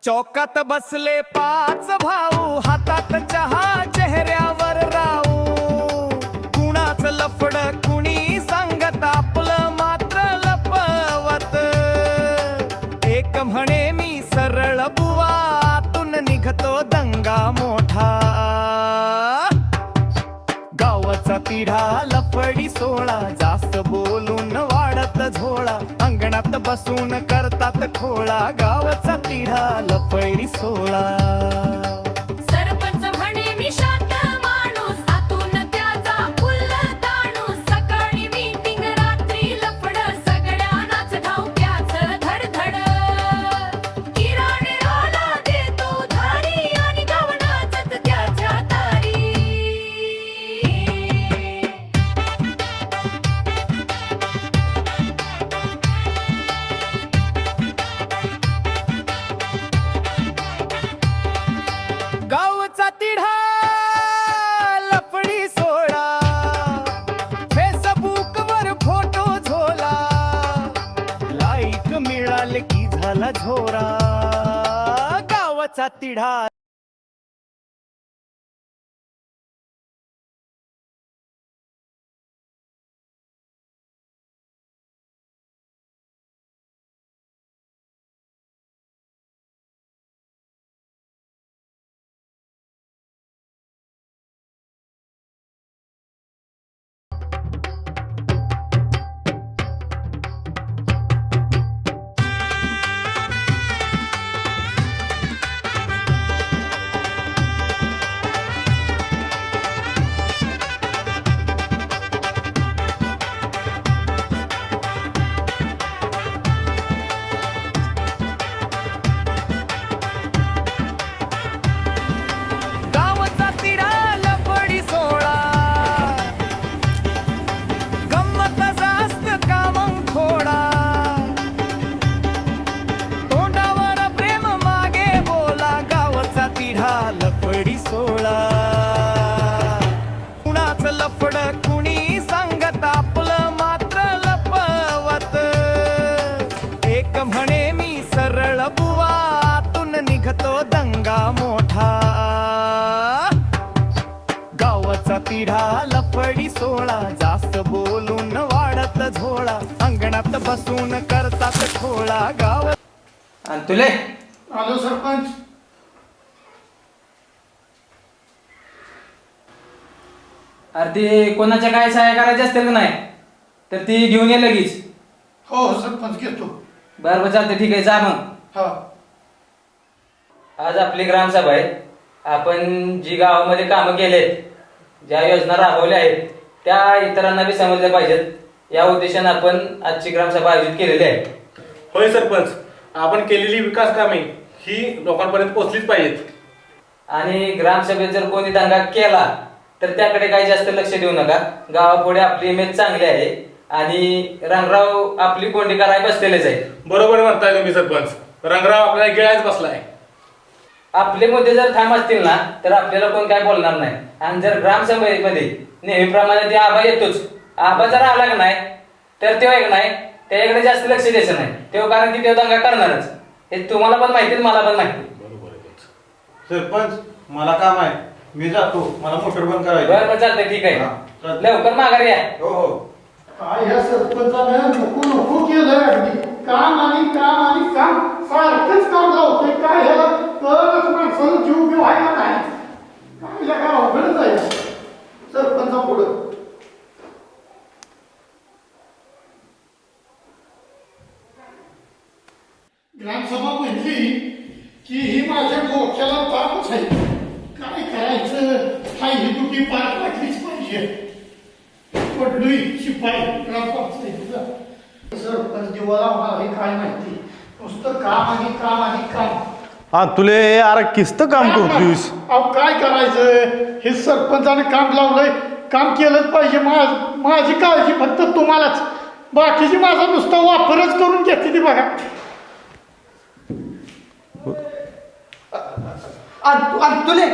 चौकात बसले पाच भाऊ, हातात चहा चेहऱ्यावर राहू. कुणाच लफड कुणी सांगत, आपलं मात्र लपवत. एक म्हणे मी सरळ बुवा, आतून निघतो दंगा मोठा. गावाचा तिढा लफडी सोळा, जास्त बोलून वाढत झोळा. अंगणात बसून करतात खोळा, गावाचा तिढा लफडी सोळा. सरपंच म्हणे मी शांत माणूस, आतून त्याचा फुल्ल ताणूस. सकाळी मीटिंग, रात्री लफड, सगळ्यांनाच धावत्याच धडधड. किराणेला देतो धारी, आणि गाव नाचत त्याच्या तारी. गावचा तिढा लफडी सोळा, फेसबुक वर फोटो झोला. लाईक मिळाले की झाला झोरा, गावचा तिढा. गावचा तिढा लफडी सोळा, गंमत जास्त काम थोडा. तोंडावर प्रेम मागे बोला, गावचा तिढा लफडी सोळा. कुणाच लफड कुणी सांगत, आपलं मात्र लपवत. एक म्हणे मी सरळ बुवा, आतून निघतो दंगा मोठा. गावाचा तिढा लफडी सोळा, जास्त बोलून वाढत झोळा. अंगणात बसून करतात खोळा, गाव. आणि तुले आलो सरपंच. अरे ते कोणाच्या काय सहाय्य करायचे असतील का नाही, तर ती घेऊन ये लगेच. हो सरपंच घेतो. बरं बरं चालते, ठीक आहे, जा मग. हा आज आपली ग्रामसभा आहे. आपण जी गावामध्ये कामं केलेत, ज्या योजना राबवल्या आहेत, त्या इतरांना बी समजल्या पाहिजेत. या उद्देशाने आपण आजची ग्रामसभा आयोजित केलेली आहे. होय सरपंच, आपण केलेली विकास कामे ही लोकांपर्यंत पोहोचलीच पाहिजेत. आणि ग्रामसभेत जर कोणी दंगा केला तर त्याकडे काही जास्त लक्ष देऊ नका. गावापुढे आपली इमेज चांगली आहे आणि रंगराव आपली कोंडी करायला बसलेलेच आहे. बरोबर म्हणताय तुम्ही सरपंच. रंगराव आपल्याला गिळायच बसलाय. आपले मुद्दे जर ठाम असतील ना, तर आपल्याला कोण काय बोलणार नाही. आणि जर ग्रामसभेमध्ये नेहमीप्रमाणे ते आबा येतोच, आबा जर आला का नाही, तर तेव्हा एक नाही त्याच्याकडे जास्त लक्ष द्यायचं नाही तेव्हा, कारण की तेव्हा दंगा करणारच. हे तुम्हाला पण माहिती, मला पण माहिती. सरपंच मला काम आहे, मी जातो. मला मोटर बंद करायची. बरं बरं चालतंय, ठीक आहे. हा, चालतंय. लवकर माघारी या. हो हो. काय या सरपंचानं नको नको केलंय. अगदी काम आणि काम आणि काम, सारखंच काम लावतोय. काय ह्याला कळतच माणसाला जीव घेऊ आहे का नाही. काय या काय अवघडच आहे सरपंचा पुढं. ग्रामसभा म्हणली की ही माझ्या डोक्याला तापच आहे. काय करायचं, हा ही दुटी पार पाडलीच पाहिजे. पडलोय शिपाई ग्रामपंचायतीचा. सरपंच दिवाला मला हे काय माहिती, नुसतं काम आणि काम आणि काम. हा तुले अरे किस्त काम करतोस. अहो काय करायचं, हे सरपंचाने काम लावलंय, काम केलंच पाहिजे. माझी काळजी फक्त तुम्हालाच, बाकीची माझा नुसता वापरच करून घेते ती बघा. तुले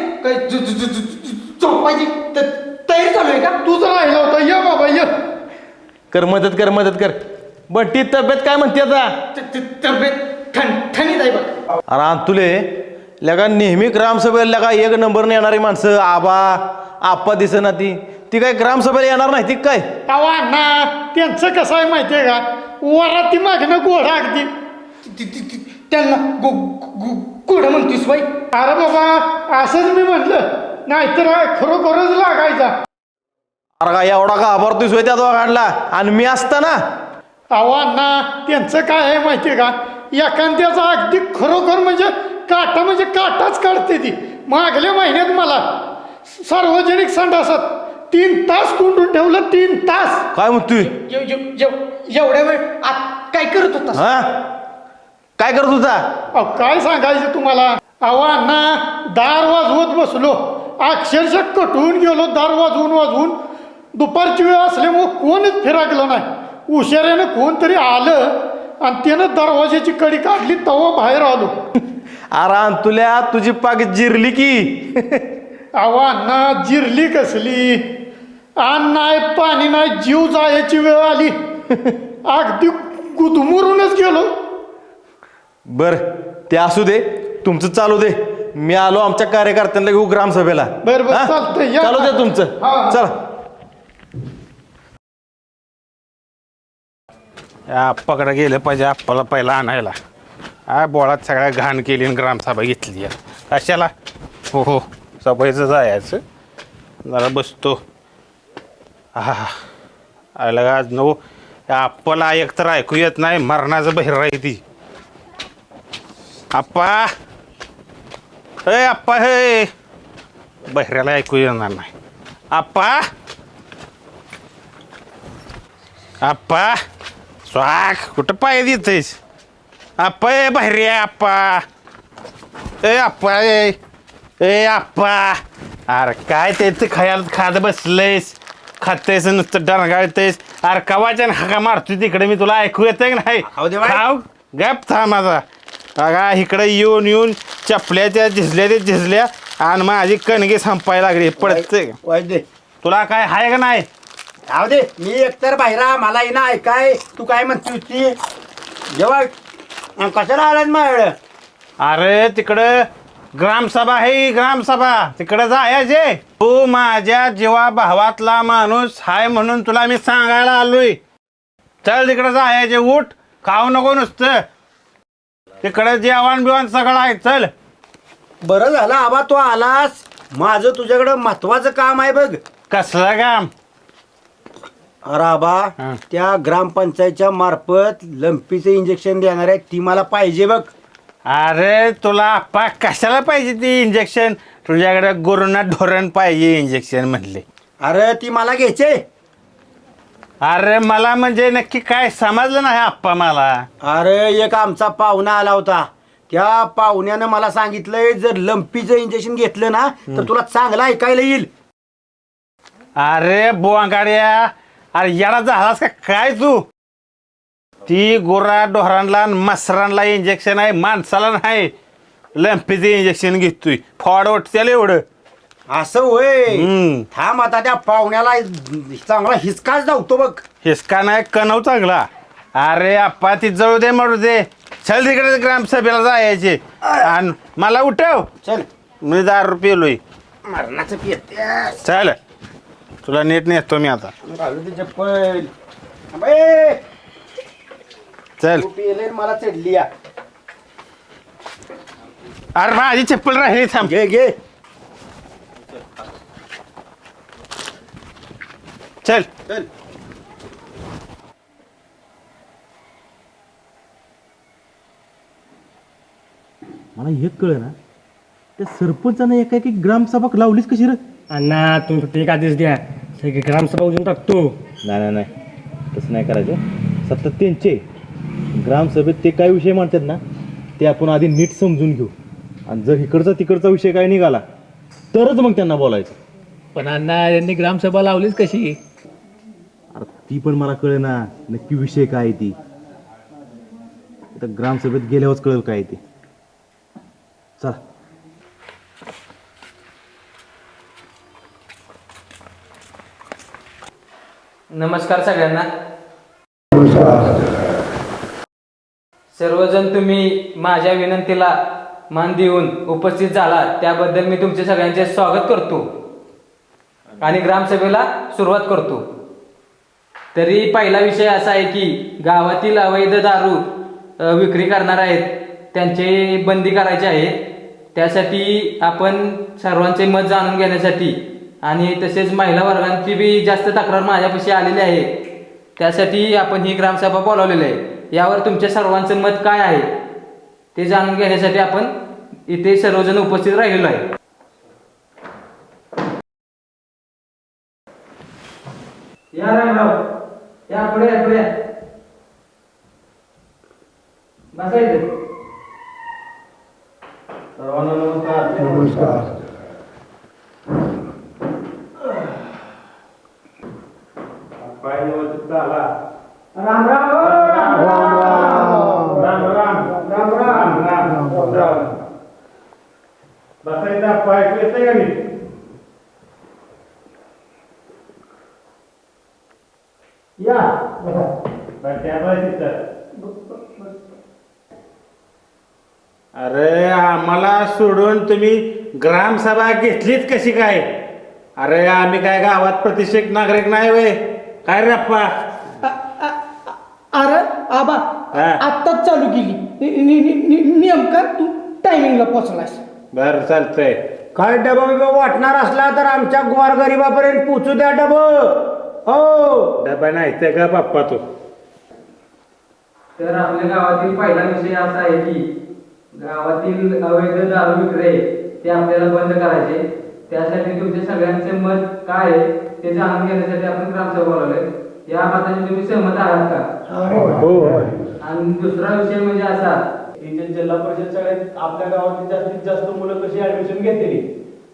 झोपायची तयारी चालू आहे का? तुझं राहिलं होतं. ये बाबा ये. कर मदत कर मदत कर. बंटी तब्येत काय म्हणते आता? तब्येत ठणठणीत आहे बघ. अरे अंतुले लगा नेहमी ग्रामसभेला लगा एक नंबरने येणारी माणसं आबा आप्पा दिसेना ती काय ग्रामसभेला येणार नाही ती काय अवा ना त्यांचं कसं आहे माहितीये का वराती मागणं घोडा अगदी त्यांना गोड म्हणतोस बाई. अरे बाबा असंच मी म्हटलं नाहीतर खरोखरच लागायचा. अरे का एवढा का आभारतोस त्या दोघांना आणि मी असताना आव्हाना त्यांचं काय आहे माहितीये का एखाद्याचा अगदी खरोखर म्हणजे काटाच काढते ती. मागल्या महिन्यात मला सार्वजनिक संडासात 3 तास कोंडून ठेवलं 3 तास. काय म्हणतोय एवढ्या वेळ आत काय करत होता? हा काय करत होता अहो, काय सांगायचं तुम्हाला आव्हाना दार वाजवत बसलो अक्षरशः कटून गेलो दार वाजवून दुपारची वेळ असल्यामुळं कोणच फिरागलं नाही. उशिरानं कोणतरी आलं आणि त्यानं दरवाजाची कडी काढली तवा बाहेर आलो. अरे अंतुल्या तुझी पाक जिरली की आव्हाना जिरली कसली अन्न नाही पाणी नाही जीव जायची वेळ आली अगदी गुदमरूनच गेलो. बर ते असू दे तुमचं चालू दे मी आलो आमच्या कार्यकर्त्यांना घेऊ ग्रामसभेला. बरं, हा? चालतंय, या. चालू दे तुमचं हा. चला. आप्पाकडे गेलं पाहिजे आप्पाला पहिला आणायला. हा बोळात सगळ्या घाण केली आणि ग्रामसभा घेतली आहे. कशाला हो सभेचं जायचं जरा बसतो. हा आयला आज नो आप्पाला एकतर ऐकू येत नाही मरणाचं बहिर आहे ती. आप्पा आप्पा हे बहिऱ्याला ऐकू येणार नाही. आप्पा स्वाख कुठं पाय देतेस आप्पा ए बहिऱ्या आप्पा आप्पा अरे काय त्याचं खयाल खात बसलेस खातेस नुसतं डरगाळतेस. अरे कवाच्या हाका मारतोय तिकडे मी तुला ऐकू येतंय का नाही खाऊ गप था माझा अगा इकडे येऊन चपल्याच्या झिजल्या आणि माझी कणगी संपायला लागली पडते. तुला काय आहे का नाही जाऊ दे मी एकतर बाहेरा मला येणं ऐकाय तू काय म्हणते ती जेव्हा कशाला आलात माझ्याकडं. अरे तिकडं ग्रामसभा आहे ग्रामसभा तिकडं जायचे. तू माझ्या जीवा भावातला माणूस हाय म्हणून तुला मी सांगायला आलोय. चल तिकडं जायचे उठ खाऊ नको नुसतं तिकडं जेवण बिवण सगळं आहे चल. बरं झालं आबा तू आलास माझं तुझ्याकडं महत्वाचं काम आहे बघ. कसलं काम अरे आबा त्या ग्रामपंचायतच्या मार्फत लंपीचं इंजेक्शन देणार आहे ती मला पाहिजे बघ. अरे तुला आप्पा कशाला पाहिजे ती इंजेक्शन तुझ्याकडे गुरुना ढोरण पाहिजे इंजेक्शन म्हणले. अरे ती मला घ्यायचे. अरे मला म्हणजे नक्की काय समजलं नाही आप्पा मला. अरे एक आमचा पाहुणा आला होता त्या पाहुण्यानं मला सांगितलंय जर लंपीचं इंजेक्शन घेतलं ना तर तुला चांगलं ऐकायला येईल. अरे बोंगाड्या अरे येडा झालास का काय तू. ती गुरा ढोरांना मसरांना इंजेक्शन आहे माणसाला नाही. लंपीचं इंजेक्शन घेतोय फॉड वाटतेल एवढं. असं होय थांब आता त्या पाहुण्याला चांगला हिसकाच धावतो बघ. हिसका नाही कणव चांगला. अरे आप्पा ती जळू दे मरू दे चल तिकडे ग्रामसभेला जायचे आणि मला उठव चल मी 10 रुपये लोय मरणाचं पिते चल तुला नीट नेतो मी आता घालू ते चप्पल अबे, चल. तू पिले मला चढली या. अरे माझी चप्पल राहिली थांब. घे घे चल चल. मला एक कळ ना त्या सरपंचानं एकाएकी ग्रामसभा लावलीच कशी रे. अण्णा तुम्ही फक्त एक आदेश द्या सगळी ग्रामसभा उजून टाकतो. नाही तसं नाही करायचं. सत्ता त्यांचे ग्रामसभेत ते काय विषय म्हणतात ना ते आपण आधी नीट समजून घेऊ आणि जर इकडचा तिकडचा विषय काय निघाला तरच मग त्यांना बोलायचं. पण अण्णा यांनी ग्रामसभा लावलीच कशी. अरे ती पण मला कळे ना नक्की विषय काय आहे ती. आता ग्रामसभेत गेल्यावरच कळेल काय आहे ते. चला. नमस्कार सगळ्यांना. सर्वजण तुम्ही माझ्या विनंतीला मान देऊन उपस्थित झाला त्याबद्दल मी तुमचे सगळ्यांचे स्वागत करतो आणि ग्रामसभेला सुरुवात करतो. तरी पहिला विषय असा आहे की गावातील अवैध दारू विक्री करणार आहेत त्यांचे बंदी करायचे आहे. त्यासाठी आपण सर्वांचे मत जाणून घेण्यासाठी आणि तसेच महिला वर्गांची बी जास्त तक्रार माझ्यापाशी आलेली आहे. त्यासाठी आपण ही ग्रामसभा बोलावलेली आहे. यावर तुमच्या सर्वांचं मत काय आहे ते जाणून घेण्यासाठी आपण इथे सर्वजण उपस्थित राहिलेलो आहे. या रामराव, या पुढे या, पुढे या. बसायचं. सर्वांना नमस्कार. पाय व्यवस्थित झाला. राम राम राम राम राम राम राम राम. बसायचा पाय येते का नीट? या बरं, त्यामुळे तिथं. अरे आम्हाला सोडून तुम्ही ग्रामसभा घेतलीच कशी काय? अरे आम्ही काय गावात प्रतिष्ठित नागरिक नाही वे काय रे अप्पा? अरे आबा हा. आत्ताच चालू केली नेमका तू टायमिंगला पोहोचलास. बर चालतंय. काय डबा बिबा वाटणार असला तर आमच्या गोरगरिबापर्यंत पोचू द्या डब. हो डबा नाही ते का बाप्पा तू? तर आपल्या गावातील पहिला विषय असा आहे की गावातील अवैध दारू विक्री ते आपल्याला बंद करायचे. त्यासाठी तुमच्या सगळ्यांचे मत काय आहे ते जाणून घेण्यासाठी आपण ग्रामसभा बोलावले. या मताशी तुम्ही सहमत आहात का? हो. आणि दुसरा विषय म्हणजे असा इथे जिल्हा परिषद शाळेत आपल्या गावातील जास्तीत जास्त मुलं कशी ऍडमिशन घेतली,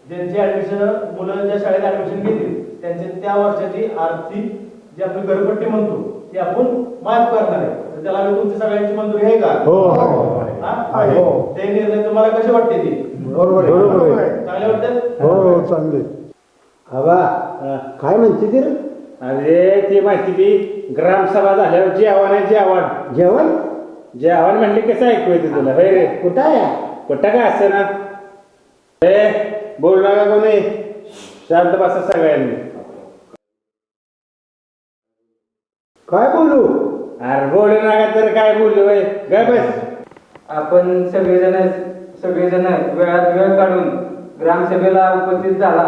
ज्यांची ऍडमिशन मुलं ज्या शाळेत ऍडमिशन घेतील त्यांचे त्या वर्षाची आर्थिक जी आपली घरपट्टी म्हणतो ती आपण माफ करणार आहे. तर त्याला आम्ही तुमची सगळ्यांची मंजुरी आहे का? हा? ते निर्णय तुम्हाला कसे वाटते ती? चांगले वाटतात? हो चांगले. काय म्हणते ती रे? अरे ती माहिती ती ग्रामसभा झाल्यावर जेवण आहे जेवण. जेवण जेवण म्हणले कसं ऐकू येते तुला? होय रे. कुठं आहे? कुठं काय असं ना? बोल नका कोणी, शांत बसा सगळ्यांनी. काय बोलू? अरे बोलू नका तर काय बोलू होय? ग बस. आपण सगळेजण वेळात वेळ काढून ग्रामसभेला उपस्थित झाला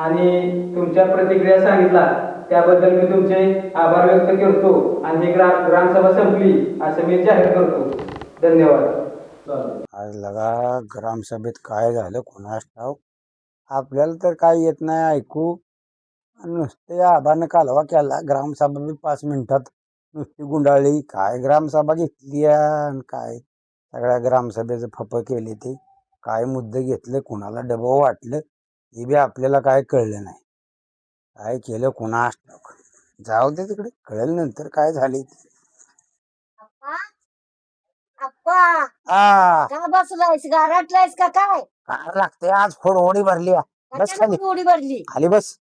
आणि तुमच्या प्रतिक्रिया सांगितला त्याबद्दल मी तुमचे आभार व्यक्त करतो आणि ही ग्रामसभा संपली असं मी जाहीर करतो. धन्यवाद. आज लगा ग्रामसभेत काय झालं कोणास ठाऊक. आपल्याला तर काय येत नाही ऐकू. नुसते आबानं कालवा केला. ग्रामसभा बी 5 मिनिटात नुसती गुंडाळली. काय ग्रामसभा घेतली आणि काय सगळ्या ग्रामसभेचं फप केले. ते काय मुद्दे घेतले, कुणाला डबं वाटलं हे बी आपल्याला काय कळलं नाही. काय केलं कुणास ठाऊक. जाऊ दे तिकडे, कळेल नंतर काय झाले. का बसलायस गारटलायस का काय? काय लागते आज फोडहोडी भरली आहे. बस खाली, हुडहुडी भरली खाली बस.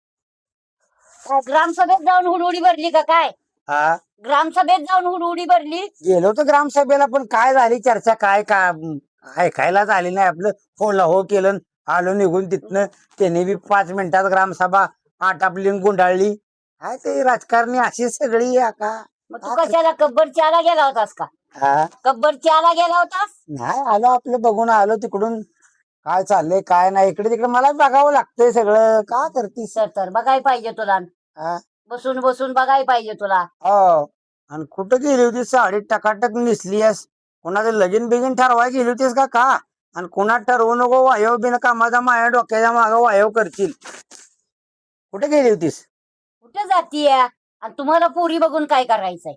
ग्रामसभेत जाऊन हुडहुडी भरली का काय? हा ग्रामसभेत जाऊन हुडहुडी भरली. गेलो तर ग्रामसभेला, पण काय झाली चर्चा काय का ऐकायला झाली नाही. आपलं फोनला हो केलं, आलो निघून तिथनं. त्याने बी 5 मिनिटात ग्रामसभा आटापली आणि गुंडाळली. काय ते राजकारणी अशी सगळी आहे का? मग तू कशाला कब्बर चहाला गेला होतास का? हा कब्बर चहाला गेला होतास? नाही, आलो आपलं बघून आलो तिकडून. काय चाललंय काय नाही इकडे तिकडे मला बघावं लागतंय सगळं. का करतीस? तर बघाय पाहिजे तुला. हा? बसून बसून बघाय पाहिजे तुला. हो. आणि कुठं गेली होती? साडी टकाटक नेसली आहेस. कोणाचं लगीन बिगीन ठरवाय गेली होतीस का का? आणि कोणा ठरवू नको वायव बिन कामाचा माया डोक्याच्या मागं वायव करतील. कुठे गेली होतीस? कुठे जातीय? आणि तुम्हाला पोरी बघून काय करायचंय?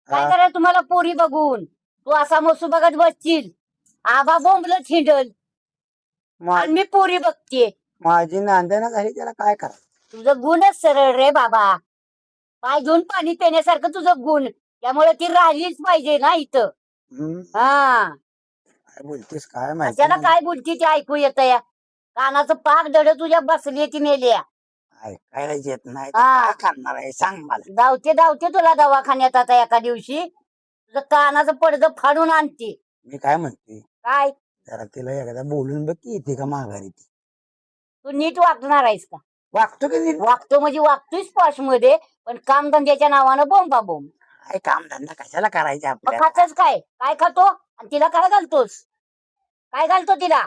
काय हा? करायचं तुम्हाला पोरी बघून? तू असा मसू बघत बसशील, आबा बोंबलं थिंडल मा- आणि मी पोरी बघतीये. माझी नांदना झाली, त्याला काय करा. तुझं गुणच सरळ रे बाबा. पाय घेऊन पाणी पिण्यासारखं तुझं गुण. त्यामुळे ती राहिलीच पाहिजे ना इथं. हा, काय बोलतेस काय माहिती त्याला नाही. काय बोलती ते ऐकू येत या. कानाचं पाक दड तुझ्या बसली ती मेल्या. ऐकायला येत नाही तर हा. काय करणार आहे सांग मला. धावते धावते तुला दवाखान्यात आता एका दिवशी. तुझं कानाचं पडदं फाडून आणते. मी काय म्हणते काय जरा तिला एकदा बोलून बघ की येते का माघारी ती. तू नीट वागणार आहेस का? वागतो की ती? वागतो म्हणजे वागतोयस पॉश मध्ये, पण कामधंद्याच्या नावानं बोंबा बोंब. काय कामधंदा कशाला करायचा मग आपल्या? खातच काय काय खातो आणि तिला काय घालतोस? काय घालतो तिला?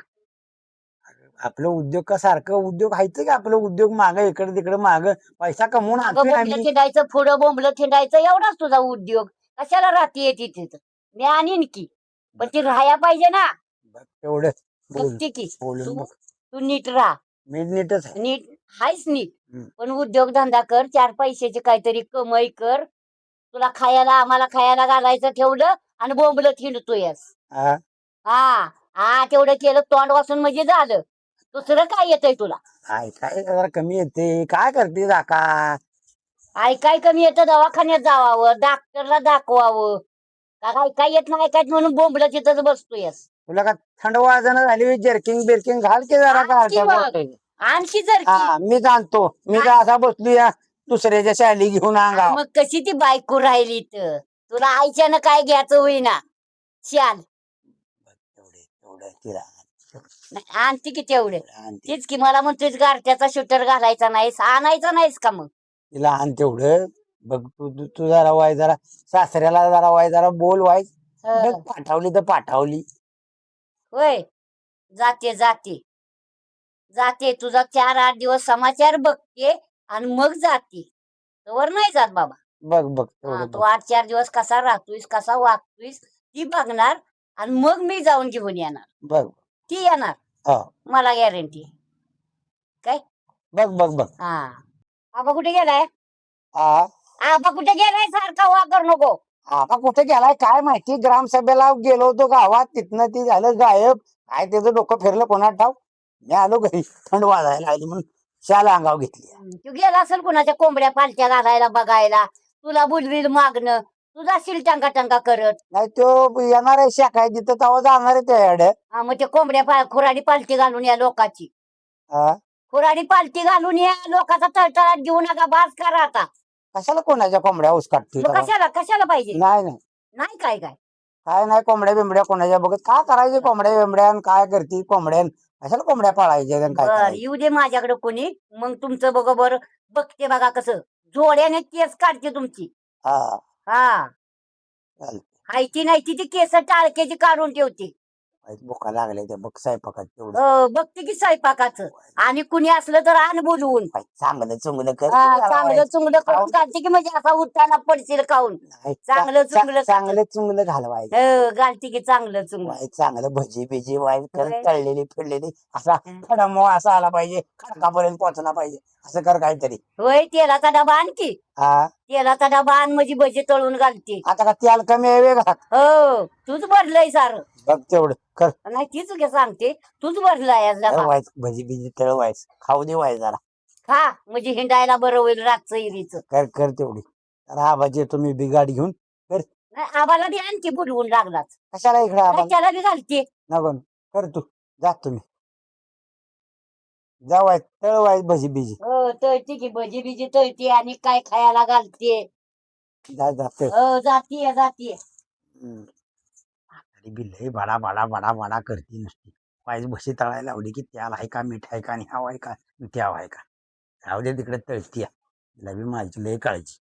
आपलं उद्योग का सारखं उद्योग हायचं का आपलं उद्योग माग इकडे तिकडे माग पैसा कमवून अगं आणतोय बोंबलं आम्ही. थिंडायचं, पुढं बोंबलं थिंडायचं, एवढाच तुझा उद्योग. कशाला राहते तिथं? मी आणीन की, पण ती राहायला पाहिजे ना. बघ तेवढं बोल बघते की बोलून तू बघ. तू नीट राहा. मी नीटच आहे. नीट हायच नीट, हम्म. पण उद्योगधंदा कर, 4 पैशाची काहीतरी कमाई कर. तुला खायला आम्हाला खायला घालायचं ठेवलं आणि बोंबलं थिंडतोयस. हा? हा हा तेवढं केलं तोंड वाचून म्हणजे झालं. दुसरं काय येतंय तुला? काय जरा कमी येते काय करते काका? ऐकाय कमी येतं, दवाखान्यात जावावं, डॉक्टरला दाखवावं. का काय काय येत नाही काय म्हणून बोंबलं तिथंच बसतोयस. तुला का थंड वाजणं झाली जर्किंग बिर्किंग घाल की जरा आणखी का मग. आणखी जर की. हा मी जाणतो मी का असा बसलो या दुसऱ्याच्या शाली घेऊन अंगाव. मग कशी ती बायको राहिली तर तुला आईच्यानं काय घ्यायचं होईना. शाल तेवढे तेवढं तिला नाही, आणते की तेवढे. आणते. तीच की मला म्हणतोय गारट्याचा शूटर घालायचा नाहीस, आणायचा नाहीस का मग? तिला आण तेवढं बघ तू जरा वाय जरा सासऱ्याला जरा वाय जरा बोल वाय. हं. बघ पाठवली तर पाठवली. होय जाते जाते जाते, तुझा 4-8 दिवस समाचार बघते आणि मग जाते. तवर नाही जात बाबा. बघ बघ हा, तेवढं तू बघ. 8-4 दिवस कसा राहतोयस, कसा वागतोयस ती बघणार आणि मग मी जाऊन घेऊन येणार. बघ ती येणार, हा मला गॅरंटी. काय बघ बघ बघ. हा आबा कुठे गेलाय? हा आबा कुठे गेलाय? सारखा वा करू नको. आता कुठे गेलाय काय माहिती? ग्रामसभेला गेलो होतो गावात तिथनं ती झालं गायब. काय त्याचं डोकं फिरलं कोणाला ठाव. मी आलो घरी थंड वाजायला लागली म्हणून शाल अंगाव घेतली. तू गेला असेल कुणाच्या कोंबड्या पालत्या घालायला बघायला. तुला बुलबिल मागणं, तू जाशील टंगा टंगा करत. नाही तो येणार आहे शाखा जिथं तेव्हा जाणार आहे त्याकडे. हा मग ते कोंबड्या खुराडी पालती घालून या लोकाची. हा खुराडी पालती घालून या लोकाचा तळतळाट घेऊ नका, बास करा आता. कशाला कोणाच्या कोंबड्या उसकाटते? मग कशाला कशाला पाहिजे? नाही नाही नाही काय काय काय नाही कोंबड्या बिंबड्या कोणाच्या बघत काय करायचे कोंबड्या बिंबड्या काय करते कोंबड्या कशाला कोंबड्या पाळायच्या आणि काय बर करायचं? येऊ दे माझ्याकडे कोणी, मग तुमचं बघ बघते बघा कसं जोड्याने केस काढते तुमची. हा हा चालतंय. हायती नाही ती केस टाळक्याची काढून ठेवते. भुका लागले ते बघ स्वयंपाकात तेवढं. बघते की स्वयंपाकाचं. आणि कुणी असलं तर आण बोलवून. चांगलं चुंगलं कर. चांगलं चुंगलं करून घालते की म्हणजे असा उठताना पडशील खाऊन. चांगलं चुंगलं चांगलं चुंगलं घालवायचं. घालते की चांगलं चुंगलं. वाय चांगलं भजी बिजी वाय कर होय. तळलेली फिरलेली असा खडमो असा आला पाहिजे खडकापर्यंत पोहोचला पाहिजे असं कर काहीतरी. होय तेलाचा डबा आण की. हा तेलाचा डबा आण म्हणजे भजी तळून घालते. आता का तेल कमी आहे वेगळा? हो तूच भरलंय सारं. बघ तेवढं कर. नाही तीच घे सांगते, तूच भरलाय डबा. व्हायचं भजी बिजी तळवायचं खाऊ दे वाय जरा. खा म्हणजे हिंडायला बरं होईल रातचं इरीचं. कर कर तेवढी. राबाजी तुम्ही बिगाड घेऊन कर. नाही, आबाला बी आणखी बुडवून लागलाच. कशाला इकडे आबा? त्याला बी घालते. नको कर तू जा तुम्ही जावाय तळवाय भजी बिजी. हो तळते की भजी बिजी तळते आणि काय खायला घालते. जा जा तळ. हो जातीये जातीये. तरी बी लय बडा बडा बडा बडा करती नसती. पाहिजे भशी तळायला लावली की त्याला आहे का मीठ आहे का आणि हवा आहे का त्याव आहे का. राहू दे तिकडे तळती तिला बी माझी लय काळजी.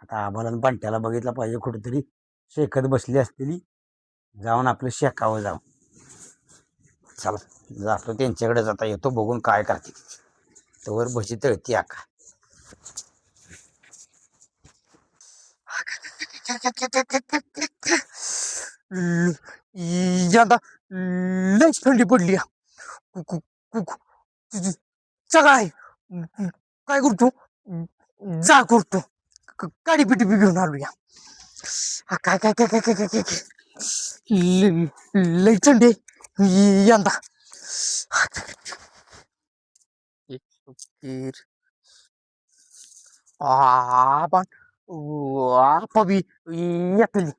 आता आम्हाला पंट्याला बघितलं पाहिजे कुठेतरी शेकत बसली असलेली. जाऊन आपलं शेकावं जाऊन. चला जातो त्यांच्याकडे जाता येतो बघून काय करते तोवर भजी तळती आका. यंदा लयच थंडी पडली. सगळं आहे. काय करतो? जा करतो. काडी पिटी बी घेऊन आलो या. काय काय काय काय काय काय काय लय थंडी यंदा. पण आपी येतली.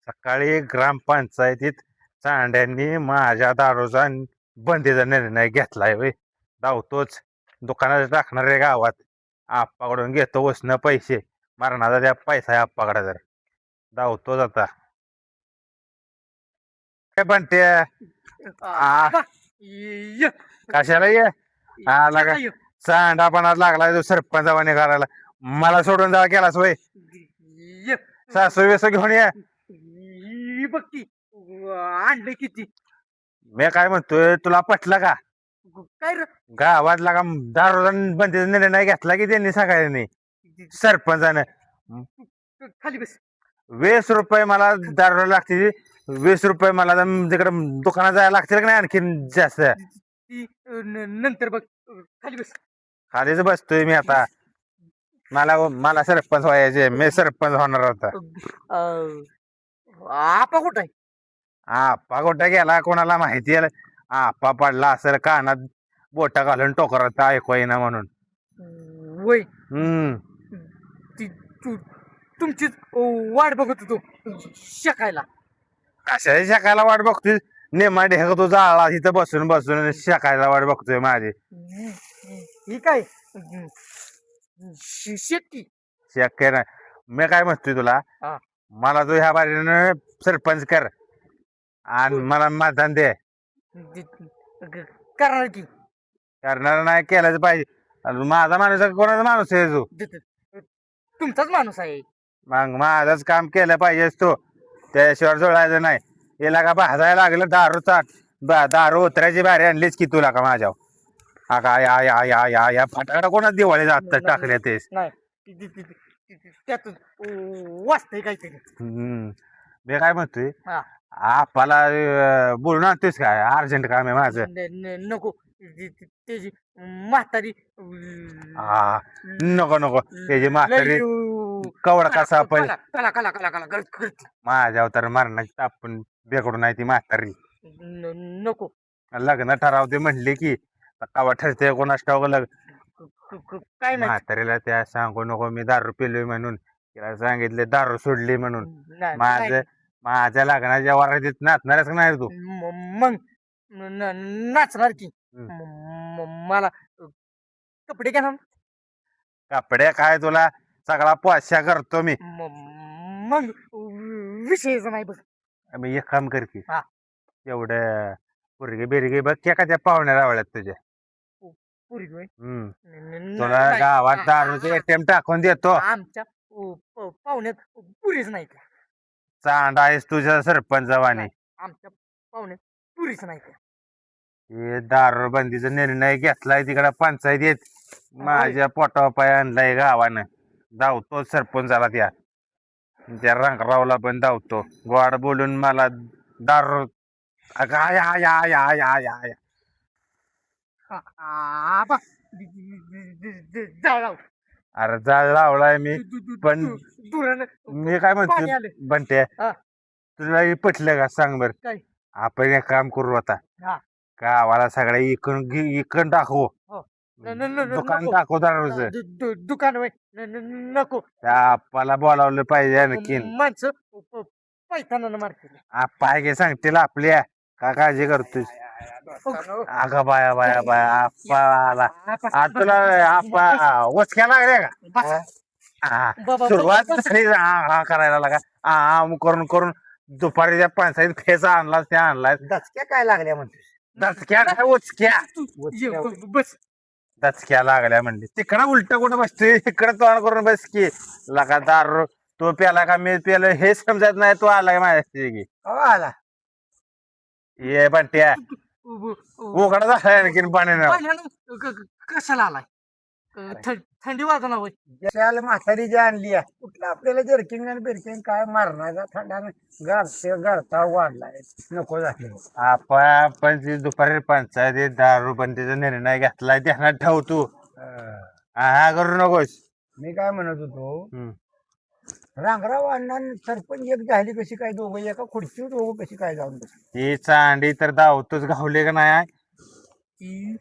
सकाळी ग्रामपंचायतीत चांड्यांनी माझ्या दारूचा बंदीचा निर्णय घेतलाय. धावतोच दुकानात टाकणार आहे गावात. आप्पाकडून घेतो उसनं पैसे. मरणाचा त्या पैसा आहे आप्पाकडे. जर धावतोच आता काय पण ते ये कशाला ये आला का सांडापणात लागला तो सरपंचावाने करायला. मला सोडून जा केलास वय. ये सासू वेसू घेऊन ये. ही बघ की आणले किती मी काय म्हणतोय तुला पटलं का? काय रे गावातला का दारू बंदीचा निर्णय घेतला की त्यांनी सगळ्यांनी नाही सरपंचानं. खाली बस 20 रुपये मला दारू लागते. 20 रुपये मला तिकडे दुकानात जायला लागतील का नाही आणखीन जास्त. ती नंतर बघ खाली बस खालीच बसतोय मी आता. मला मला सरपंच व्हायचे. मी सरपंच होणार होता. आपा कुठं आहे आप्पा कुठे गेला कोणाला माहिती आहे. आप्पा पडला असेल कानात बोटा घालून टोकरात ऐकू येईना म्हणून. वय हम्म तुमचीच वाट बघत होतो शेकायला. कशाची शेकायला वाट बघतोय. नेमा ढेक तू जाळा तिथं बसून बसून शेकायला वाट बघतोय माझी. ही काय शेती शक्य नाही. मी काय म्हणतोय तुला हा. मला तू ह्या बारीनं सरपंच कर आणि मला मतदान दे. करणार की करणार नाही केलंच पाहिजे. आणि माझा माणूस आहे, कोणाचा माणूस आहे तू? तुमचाच माणूस आहे. मग माझंच काम केलं पाहिजेस तू. त्याशिवाय जोडायचं नाही. याला का भाजायला लागलं दारू उतरायची बारी आणलीच की तुला का माझ्यावर. हा का या फटाकडा कोणा दिवाळी जात टाकल्या तेच. नाही त्यातून वाचतंय काहीतरी. मी काय म्हणतोय हा. आप्पाला बोलून आणतोयस काय? अर्जंट काम आहे माझं. नको त्याची म्हातारी हा नको नको त्याची म्हातारी कवडा कसा पण कला कला कला कला करते. माझ्यावर तर मरणाची तापून बेकडून नाही ती म्हातारी. नको लग्न ठरावते म्हणले की कवा ठरते कोणास ठाऊक काय नाही म्हातारीला त्या सांगू नको मी दारू पिलोय म्हणून. तिला सांगितले दारू सोडली म्हणून. माझ्या लग्नाच्या वरातीत नाचणारच नाही तू. मग नाचणार की मला कपडे घ्या ना. कपडे काय तुला सगळा पोशा करतो मी. मग विषयच नाही बघ. मी एक काम कर की हा. एवढं पुरगे बिरगे बघ का त्या पाहुण्या रावळ्यात तुझ्या. पुरी होय. तुला गावात दारूचे एटीएम टाकून देतो. आमच्या पाहुण्यात पुरीच नाही का. चांड आहेस तुझ्या सरपंचवानी. आमच्या पाहुण्यात पुरीच नाही का. हे दारूबंदीचा निर्णय घेतलाय तिकडे पंचायतीत. माझ्या पोटावर पाय आणलाय गावानं. धावतो सरपंचाला त्या रंगरावला पण धावतो. गोड बोलून मला दारू अरे जाळ लावलाय मी. पण मी काय म्हणतो बंटे तुला हे पटलं का सांग बर. काय? आपण एक काम करू आता हा. गावाला सगळ्या इकून टाकू. दुकान टाकू दारूचं. दुकान होय. नको त्या आप्पाला बोलावलं पाहिजे आणखीन. माणसं पैताना मारतील. आप्पा आहे की सांगतील आपल्या का काळजी करतोय. अगं बाया बाया बाया आप्पा आला. आज तुला आप्पा वचक्या लागल्या का? हा. सुरुवात झाली हा करायला लागा. हा करून करून दुपारी त्या पंचायत फेसा आणलास त्या आणलास. दचक्या काय लागल्या म्हणते. दचक्या काय उचक्या. बस दचक्या लागल्या म्हणली. तिकडं उलट कुठं बसतोय तिकडं तोंड करून बस की. लगा दारू तो प्याला का मी प्यालं हे समजत नाही. तो आलाय माझ्या आला ये बंट्या उघडा झालाय आणखीन पाण्यानं. कशाला आलाय. थंडी वाजना होय. जशाला म्हातारी जी आणली आहे कुठलं आपल्याला जर्किंग आणि बिरकिंग काय मारणार थंडानं गारता वाढलाय. नको झाले आपण ती दुपारी पंचायतीत दारू बंदीचा निर्णय घेतलाय ध्यानात ठेव तू. हा करू नकोस. मी काय म्हणत होतो रांगराव अण्णा सरपंच एक झाली कशी काय दोघं एका खुर्चीवर दोघं कशी काय जाऊन बसली. ही चांडी तर धावतोच घावले का नाही. ती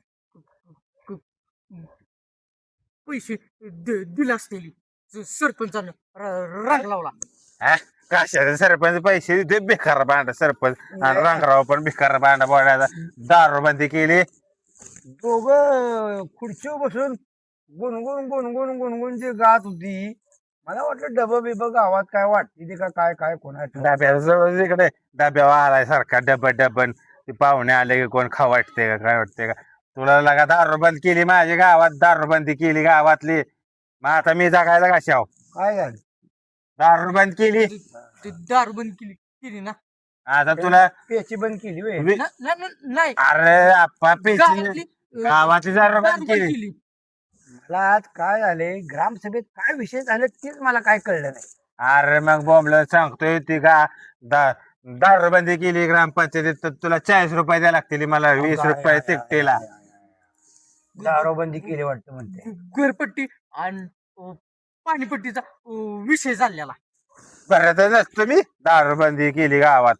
पैसे दिले असलेली सरपंचानं राग लावला. कशाचे सरपंच पैसे देते बेकार बांड सरपंच. आणि रंगराव पण बेकार बांड बोलायचा. दारूबंदी केली दोघं खुर्चीवर बसून गुणगुण गुणगुण गुणगुण जी गात होती, मला वाटलं डबं बिबं गावात काय वाटते ते का काय काय कोणाचं. डब्याजवळ इकडे डब्यावर आलाय सारखा डबन ते पाहुणे आले की कोण खा वाटते का काय वाटते का. तुला लगा दारू बंद केली माझी गावात, दारूबंदी केली गावातली. मग आता मी जगायला कशाव. काय झालं? दारू बंद केली दारू बंद केली केली ना आता तुला पेची बंद केली होय. नाही अरे आप्पा पेची गावातली, गावातली दारू दारू बंद बंद केली. केली. मला आज काय झाले ग्रामसभेत काय विषय झाले तेच मला काय कळलं नाही. अरे मग बॉम्बला सांगतोय ती का दारूबंदी केली ग्रामपंचायतीत तर तुला 40 रुपये द्यायला लागतील मला 20 रुपये तिकटेला. दारूबंदी केली वाटतं म्हणते. घरपट्टी आणि पाणीपट्टीचा विषय चाललेला. परत नसतो मी दारूबंदी केली गावात.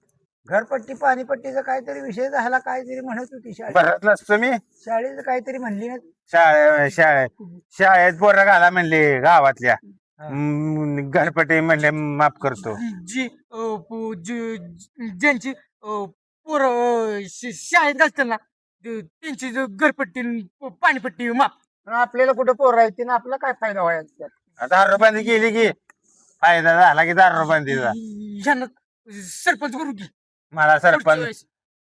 घरपट्टी पाणीपट्टीचा काहीतरी विषय झाला, काहीतरी म्हणत होती शाळेत. परत नसतो मी शाळेचं काहीतरी म्हणली ना. शाळेत पोरं घाला म्हणले गावातल्या. घरपट्टी म्हणले माफ करतो. जी ज्यांची पोरं शाळेत घालतात ना त्यांची घरपट्टी आणि पाणीपट्टी माफ. पण आपल्याला कुठं पोरं आहेत ना, आपला काय फायदा व्हायचा त्यात? दारूबंदी केली की फायदा झाला की दारूबंदीचा. ह्यांना सरपंच करू की मला सरपंच पुढच्या वेळेस.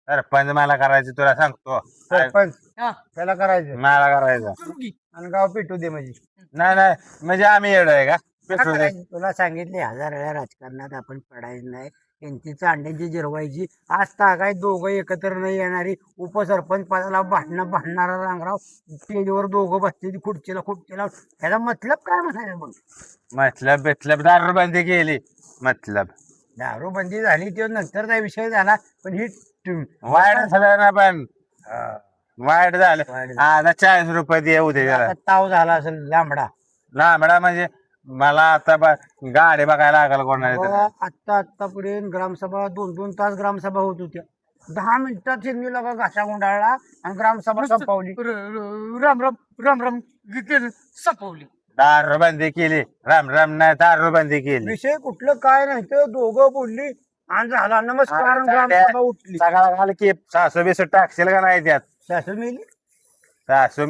सरपंच मला करायचं तुला सांगतो. सरपंच हा, त्याला करायचं मला करायचं करू की. आणि गाव पेटू दे म्हणजे. नाही म्हणजे आम्ही येडो आहे का काय पेट्रोल दे. करायचं? तुला सांगितले 1000 वेळा राजकारणात आपण पडायचं नाही. त्यांची चांड्यांची जिरवायची. आज तागाय दोघं एकत्र नाही येणारी. उपसरपंच पदाला भांडणारा रांगराव स्टेजवर दोघं बसते खुर्चीला ह्याला मतलब काय म्हणायचं मग? मतलब दारूबंदी केली मतलब. दारूबंदी झाली तो नंतरचा विषय झाला. पण ही वाईट झालं ना पण वाईट झालं. वाईट आता 40 रुपये दे उद्या त्याला. आता ताव झाला असेल लांबडा. लांबडा म्हणजे मला आता गाडी बघायला लागल कोणाला. आतापर्यंत ग्रामसभा 2-2 तास ग्रामसभा होत होत्या. 10 मिनिटात त्यांनी लगा घासा गुंडाळला आणि ग्रामसभा संपवली. राम राम राम राम केलं, संपवली. दारूबंदी केली. राम राम नाही दारूबंदी केली. विषय कुठलं काय नाही तर दोघं बोलली आणि झाला नमस्कार आणि ग्रामसभा उठली. सगळा घाल की सासू बिसू टाकशील का नाही त्यात. शासन मेली. सासू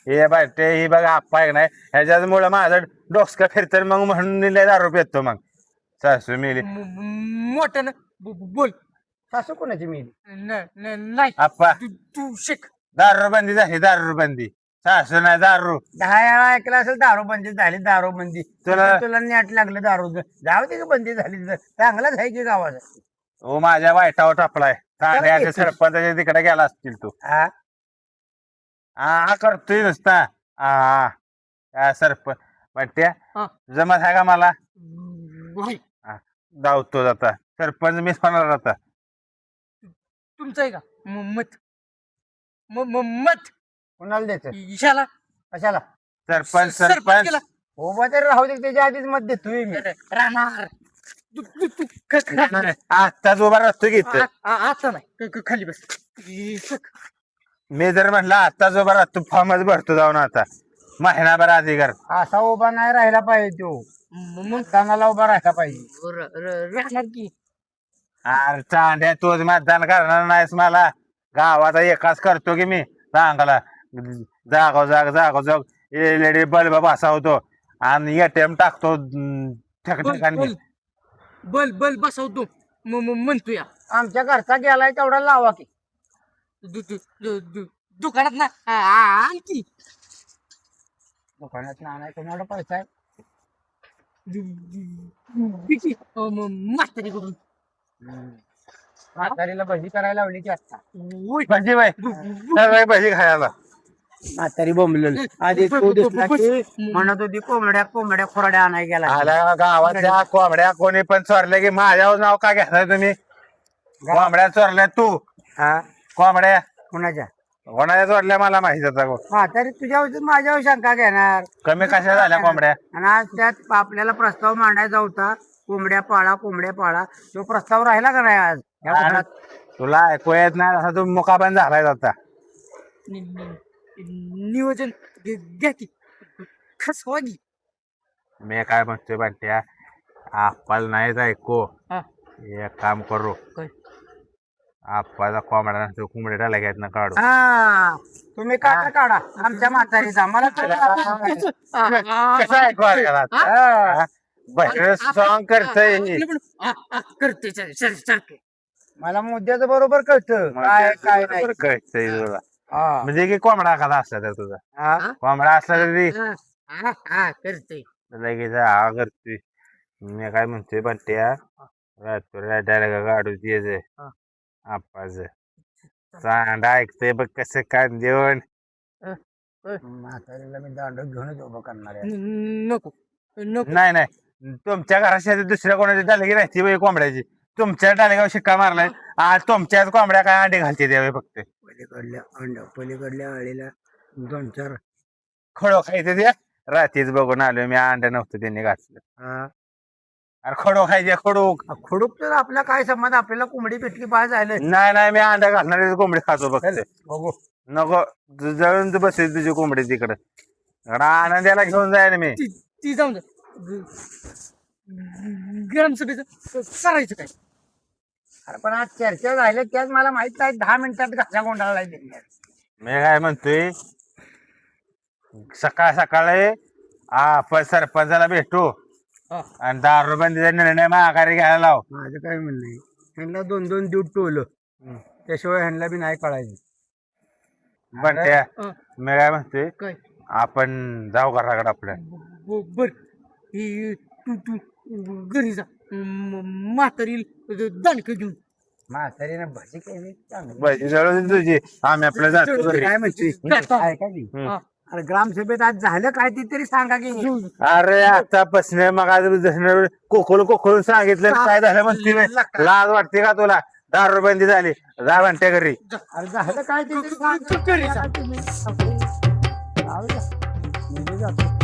हे बाटे ही बघा आप्पा आहे नाही ह्याच्यामुळे माझं डोसका फिरतं मग म्हणून दिले दारू पितो मग सासू मेली. मोठ्यानं बोल. सासू कोणाची मेली? नाही आप्पा तू शिक. दारूबंदी झाली दारूबंदी. सासू नाही दारू. 10 वेळा ऐकलं असेल दारूबंदी झाली दारूबंदी. तुला नेट लागलं दारू जाऊ दे का बंदी झाली तर चांगलाच आहे की गावाचा. ओ माझ्या वाईटावर टापलाय. ठाण्याच्या सरपंचाच्या तिकडे गेला असतील तू. हा हा करतोय नुसता हा सरपंच वाटत्या हा. जमत आहे का मला. होय. धावतो जाता सरपंच मीच होणार आता. तुमचं आहे का मत मत कोणाला द्यायचं? ह्याला कशाला? सरपंच सरपंच सरपंच केला. उभा तरी राहू दे त्याच्या आधीच मत देतोय मी. राहणार. आत्ताच उभा राहतो की इथं. आता नाही खाली बस. मी जर म्हटलं आत्ताच उभा राहतो फॉर्मच भरतो जाऊन आता महिनाभर अधिकार. असा उभा नाही राहिला पाहिजे तो. मग कानाला उभा राहिला पाहिजे. राहणार की. अरे चांड्या तोच मतदान करणार नाहीस मला. गावाचा एकाच करतो की मी चांगला जागोजाग एलईडी बल्ब बसवतो आणि एटीएम टाकतो ठिकाणी. बल बसवतो म्हणतो या. आमच्या घरचा गेलाय तेवढा लावा की. दुकानात ना आणखी दुकानात नाणार कोणाला पैसा आहे. म्हातारी करून म्हातारीला भजी करायला लावली की आता. भजी बाई सगळे भजी खायला. म्हातारी बोंबल आधी तो दिसला की म्हणत होती कोंबड्या खोरड्या आणाय गेला. आल्या गावातल्या कोंबड्या कोणी पण चोरल्या की माझ्यावर नाव का घेताय तुम्ही. कोंबड्या चोरल्या तू. हा कोंबड्या कुणाच्या? कोणाच्या चोरल्या मला माहित होता. म्हातारी तुझ्यावर माझ्यावर शंका घेणार. कमी कशा झाल्या कोंबड्या. आणि आज त्यात आपल्याला प्रस्ताव मांडायचा होता कोंबड्या पाळा. तो प्रस्ताव राहिला का नाही आज या घरात? तुला ऐकू येत नाही असा तू मुकाबंद झालाय आता. नियोजन घ्या की खसवा की. मी काय म्हणतोय बंट्या आपल नाहीच ऐकू. हा. एक काम करू काय? आप्पाचा कोंबडा नसतो कोंबड्या टाला घेत ना काढू हा तुम्ही काढा काढा आमच्या म्हातारीचा मला कसं ऐकू बाहेर सॉंग करतय करते सारखे मला मुद्द्याचं बरोबर कळतं काय काय नाही कळतंय तुला हा. म्हणजे की कोंबडा एखादा असला तर तुझा हा? कोंबडा असला तरी करते लगेच हा करतोय मी काय म्हणतोय बंट्या डायरेक्ट काढू द्यायचंय आप्पाच चांड ऐकतंय बघ कसं काय देऊन म्हातारीला मी दांड घेऊनच उभं करणार आहे नको नको नाही नाही तुमच्या घरात दुसऱ्या कोणाची डालगी राहते बाई कोंबड्याची तुमच्या डालेगाव शिक्का मारलाय आज तुमच्याच कोंबड्या काय अंडे घालते द्यावे फक्त पलीकडल्या आळीला 2-4 खडो खायचे द्या रात्रीच बघून आलो मी अंडे नव्हतं त्यांनी घातलं अरे खडो खायचे खडो खुडूक तर आपला काय संबंध आपल्याला कोंबडी भेटली पाहिजे झालं नाही नाही मी अंडा घालणारे कोंबडी खातो बघ बघू नको जळून बसेल तुझी कोंबडी तिकडं आनंदाला घेऊन जाय ना मी ती जाऊन ग्रामसभेचं करायचं काय अरे पण आज चर्चा झाल्या त्याच मला माहित नाही 10 मिनिटात घासा गोंधळाला मी काय म्हणतोय सकाळ सकाळी आपण सरपंचाला भेटू आणि दारूबंदीचा निर्णय माघारी घ्यायला लाव माझं काय म्हणणं आहे ह्यांना 2-2 दिवस टोलं त्याशिवाय ह्यांना बी नाही कळायचं बंट्या मी काय म्हणतोय काय आपण जाऊ घराकडे आपल्या बर तू घरी जा म्हातारी दाणकं घेऊन म्हातारीनं भजी केली चांगली भजी जळून तुझी आम्ही आपल्या जातो घरी. काय म्हणतोय ऐका की अरे ग्रामसभेत आज झालं काय ते तरी सांगा की अरे आतापासून मग आज कोखोळून सांगितलं काय झालं म्हणते बे? लाज वाटते का तुला दारूबंदी झाली जा म्हणते घरी अरे झालं काय ते तरी सांगा. घरी जा जाऊ द्या. मी बी जातो.